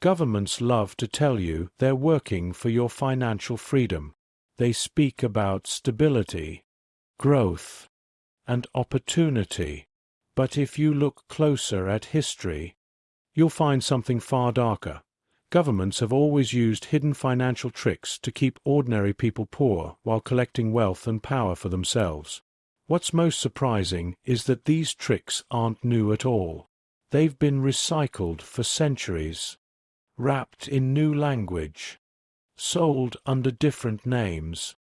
Governments love to tell you they're working for your financial freedom. They speak about stability, growth, and opportunity. But if you look closer at history, you'll find something far darker. Governments have always used hidden financial tricks to keep ordinary people poor while collecting wealth and power for themselves. What's most surprising is that these tricks aren't new at all. They've been recycled for centuries, wrapped in new language, sold under different names,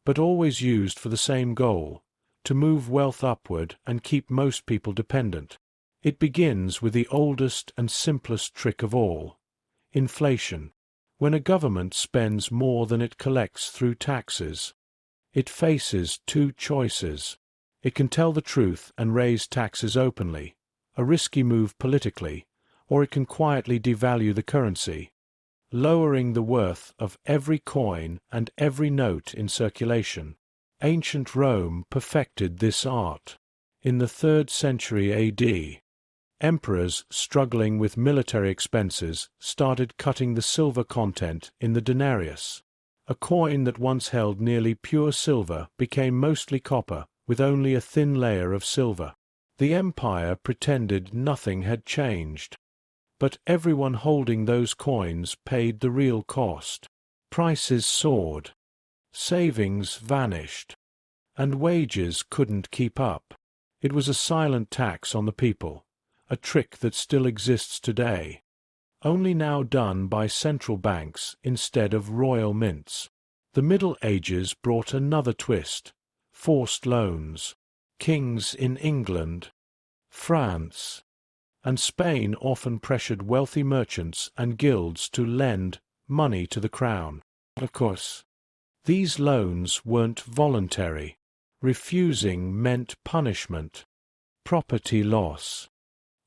but always used for the same goal: to move wealth upward and keep most people dependent. It begins with the oldest and simplest trick of all: inflation. When a government spends more than it collects through taxes, it faces two choices. It can tell the truth and raise taxes openly, a risky move politically, or it can quietly devalue the currency, lowering the worth of every coin and every note in circulation. Ancient Rome perfected this art. In the 3rd century AD, emperors struggling with military expenses started cutting the silver content in the denarius. A coin that once held nearly pure silver became mostly copper, with only a thin layer of silver. The empire pretended nothing had changed. But everyone holding those coins paid the real cost. Prices soared, savings vanished, and wages couldn't keep up. It was a silent tax on the people, a trick that still exists today, only now done by central banks instead of royal mints. The Middle Ages brought another twist: forced loans. Kings in England, France, and Spain often pressured wealthy merchants and guilds to lend money to the crown. Of course, these loans weren't voluntary. Refusing meant punishment, property loss,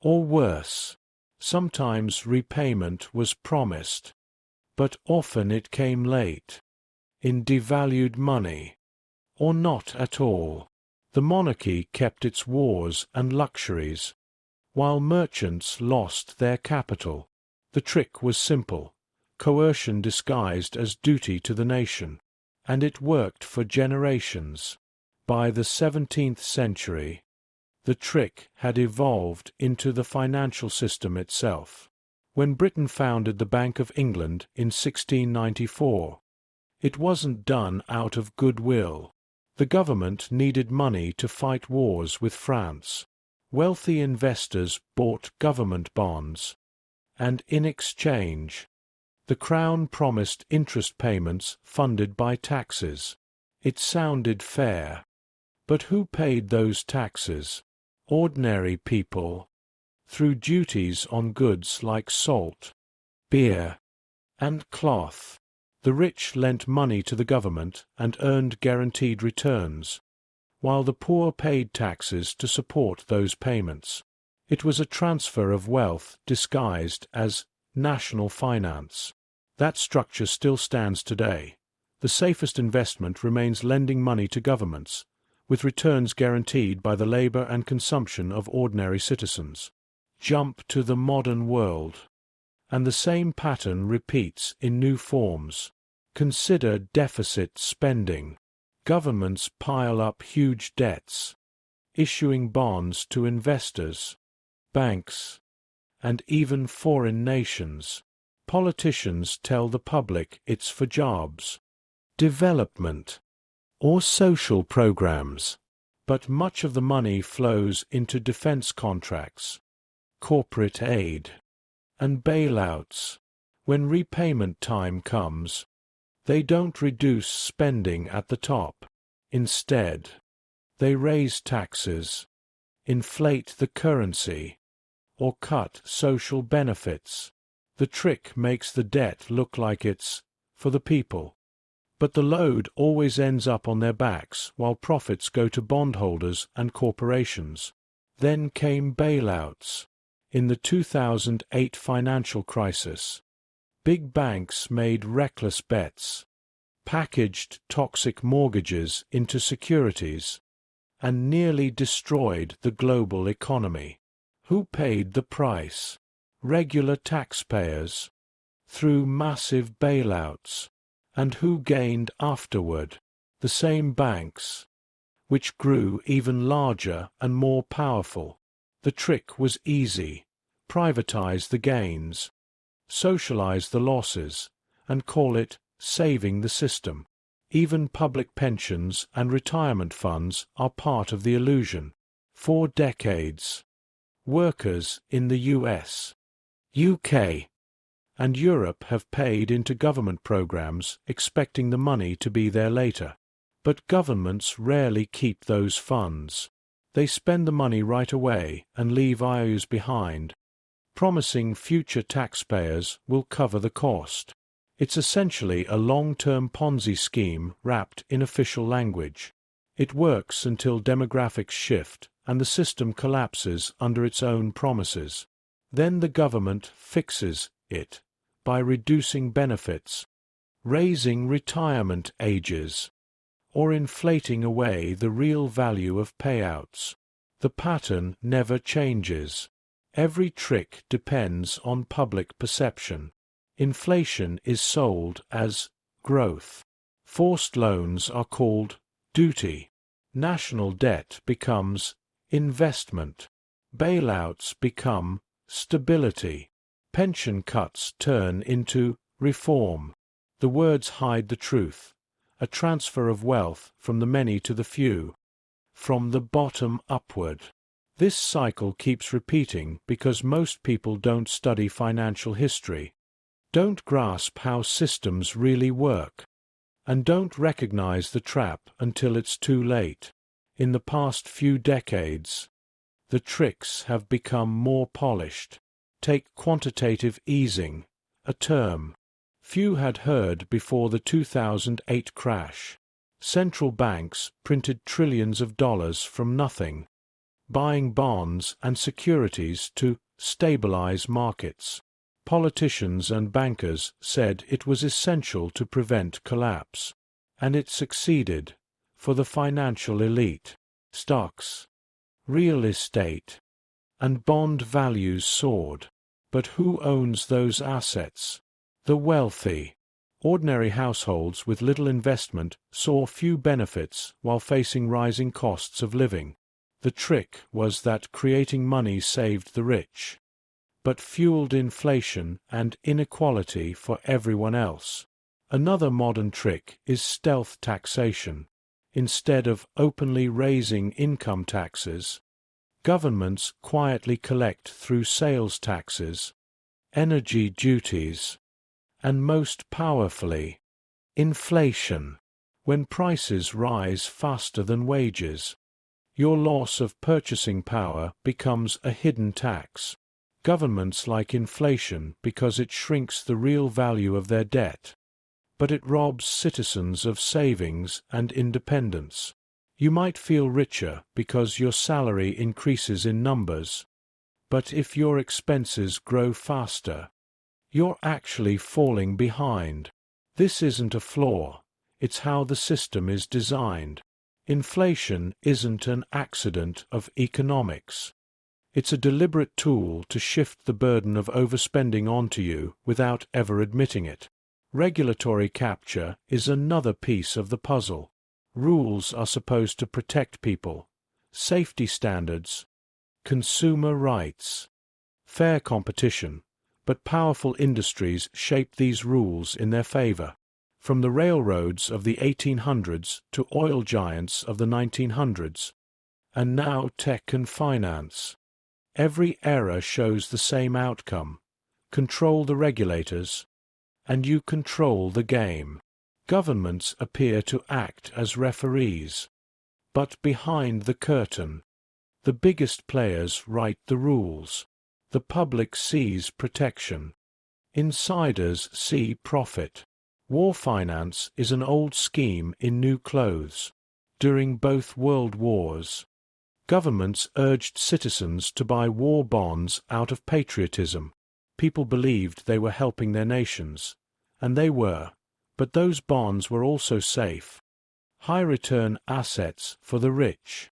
or worse. Sometimes repayment was promised, but often it came late, in devalued money, or not at all. The monarchy kept its wars and luxuries, while merchants lost their capital. The trick was simple: coercion disguised as duty to the nation, and it worked for generations. By the 17th century, the trick had evolved into the financial system itself. When Britain founded the Bank of England in 1694, it wasn't done out of goodwill. The government needed money to fight wars with France. Wealthy investors bought government bonds, and in exchange, the Crown promised interest payments funded by taxes. It sounded fair. But who paid those taxes? Ordinary people, through duties on goods like salt, beer, and cloth. The rich lent money to the government and earned guaranteed returns, while the poor paid taxes to support those payments. It was a transfer of wealth disguised as national finance. That structure still stands today. The safest investment remains lending money to governments, with returns guaranteed by the labor and consumption of ordinary citizens. Jump to the modern world, and the same pattern repeats in new forms. Consider deficit spending. Governments pile up huge debts, issuing bonds to investors, banks, and even foreign nations. Politicians tell the public it's for jobs, development, or social programs. But much of the money flows into defense contracts, corporate aid, and bailouts. When repayment time comes, they don't reduce spending at the top. Instead, they raise taxes, inflate the currency, or cut social benefits. The trick makes the debt look like it's for the people, but the load always ends up on their backs while profits go to bondholders and corporations. Then came bailouts. In the 2008 financial crisis, big banks made reckless bets, packaged toxic mortgages into securities, and nearly destroyed the global economy. Who paid the price? Regular taxpayers. through massive bailouts. And who gained afterward? The same banks, which grew even larger and more powerful. The trick was easy: privatize the gains, socialize the losses, and call it saving the system. Even public pensions and retirement funds are part of the illusion. For decades, workers in the US, UK, and Europe have paid into government programs expecting the money to be there later. But governments rarely keep those funds. They spend the money right away and leave IOUs behind, promising future taxpayers will cover the cost. It's essentially a long-term Ponzi scheme wrapped in official language. It works until demographics shift and the system collapses under its own promises. Then the government fixes it by reducing benefits, raising retirement ages, or inflating away the real value of payouts. The pattern never changes. Every trick depends on public perception. Inflation is sold as growth. Forced loans are called duty. National debt becomes investment. Bailouts become stability. Pension cuts turn into reform. The words hide the truth: a transfer of wealth from the many to the few, from the bottom upward. This cycle keeps repeating because most people don't study financial history, don't grasp how systems really work, and don't recognize the trap until it's too late. In the past few decades, the tricks have become more polished. Take quantitative easing, a term few had heard before the 2008 crash. Central banks printed trillions of dollars from nothing, buying bonds and securities to stabilize markets. Politicians and bankers said it was essential to prevent collapse, and it succeeded for the financial elite. Stocks, real estate, and bond values soared. But who owns those assets? The wealthy. Ordinary households with little investment saw few benefits while facing rising costs of living. The trick was that creating money saved the rich, but fueled inflation and inequality for everyone else. Another modern trick is stealth taxation. Instead of openly raising income taxes, governments quietly collect through sales taxes, energy duties, and most powerfully, inflation. When prices rise faster than wages, your loss of purchasing power becomes a hidden tax. Governments like inflation because it shrinks the real value of their debt, but it robs citizens of savings and independence. You might feel richer because your salary increases in numbers, but if your expenses grow faster, you're actually falling behind. This isn't a flaw, it's how the system is designed. Inflation isn't an accident of economics. It's a deliberate tool to shift the burden of overspending onto you without ever admitting it. Regulatory capture is another piece of the puzzle. Rules are supposed to protect people, safety standards, consumer rights, fair competition, but powerful industries shape these rules in their favor. From the railroads of the 1800s to oil giants of the 1900s, and now tech and finance. Every era shows the same outcome: control the regulators, and you control the game. Governments appear to act as referees, but behind the curtain, the biggest players write the rules. The public sees protection. Insiders see profit. War finance is an old scheme in new clothes. During both world wars, governments urged citizens to buy war bonds out of patriotism. People believed they were helping their nations, and they were, but those bonds were also safe, high-return assets for the rich,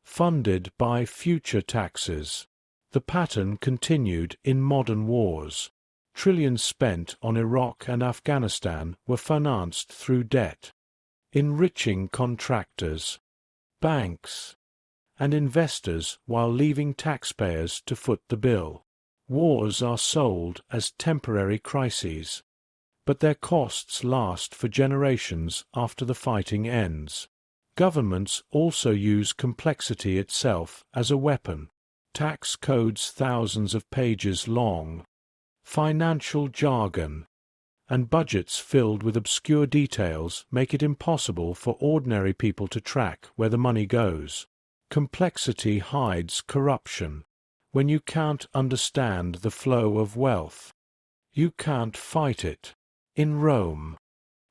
funded by future taxes. The pattern continued in modern wars. Trillions spent on Iraq and Afghanistan were financed through debt, enriching contractors, banks, and investors while leaving taxpayers to foot the bill. Wars are sold as temporary crises, but their costs last for generations after the fighting ends. Governments also use complexity itself as a weapon. Tax codes thousands of pages long, financial jargon, and budgets filled with obscure details make it impossible for ordinary people to track where the money goes. Complexity hides corruption. When you can't understand the flow of wealth, you can't fight it. In Rome,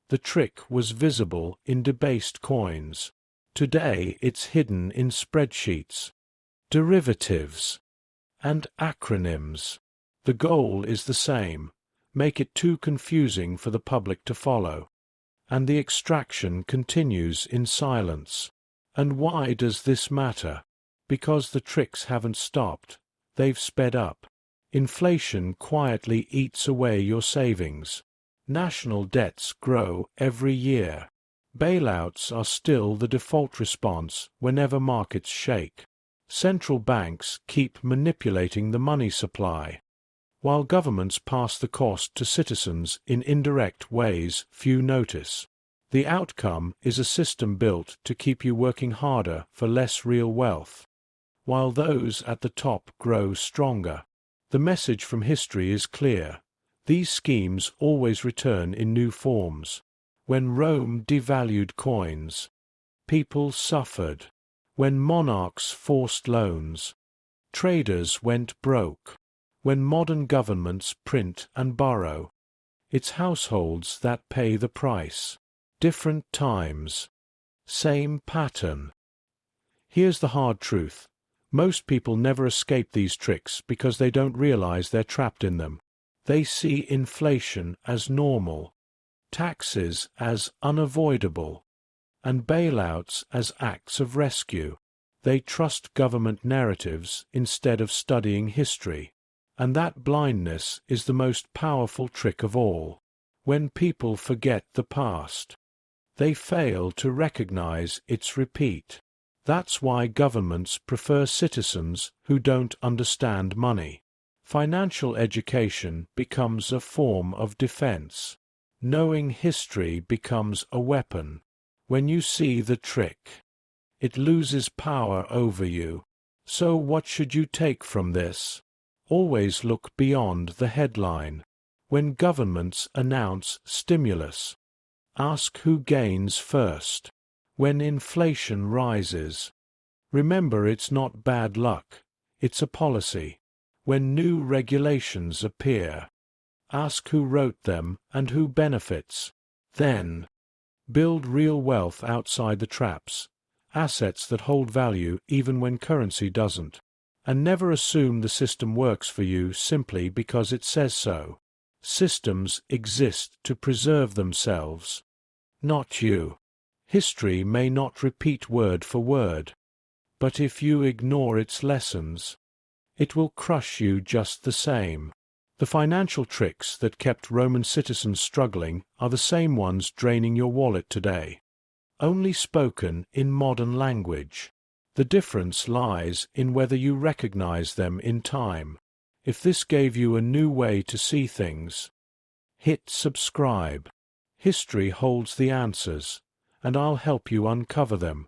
the trick was visible in debased coins. Today it's hidden in spreadsheets, derivatives, and acronyms. The goal is the same: make it too confusing for the public to follow. And the extraction continues in silence. And why does this matter? Because the tricks haven't stopped, they've sped up. Inflation quietly eats away your savings. National debts grow every year. Bailouts are still the default response whenever markets shake. Central banks keep manipulating the money supply, while governments pass the cost to citizens in indirect ways few notice. The outcome is a system built to keep you working harder for less real wealth, while those at the top grow stronger. The message from history is clear. These schemes always return in new forms. When Rome devalued coins, people suffered. When monarchs forced loans, traders went broke. When modern governments print and borrow, it's households that pay the price. Different times, same pattern. Here's the hard truth. Most people never escape these tricks because they don't realize they're trapped in them. They see inflation as normal, taxes as unavoidable, and bailouts as acts of rescue. They trust government narratives instead of studying history. And that blindness is the most powerful trick of all. When people forget the past, they fail to recognize its repeat. That's why governments prefer citizens who don't understand money. Financial education becomes a form of defense. Knowing history becomes a weapon. When you see the trick, it loses power over you. So what should you take from this? Always look beyond the headline. When governments announce stimulus, ask who gains first. When inflation rises, remember it's not bad luck, it's a policy. When new regulations appear, ask who wrote them and who benefits. Then, build real wealth outside the traps, assets that hold value even when currency doesn't. And never assume the system works for you simply because it says so. Systems exist to preserve themselves, not you. History may not repeat word for word, but if you ignore its lessons, it will crush you just the same. The financial tricks that kept Roman citizens struggling are the same ones draining your wallet today, only spoken in modern language. The difference lies in whether you recognize them in time. If this gave you a new way to see things, hit subscribe. History holds the answers, and I'll help you uncover them.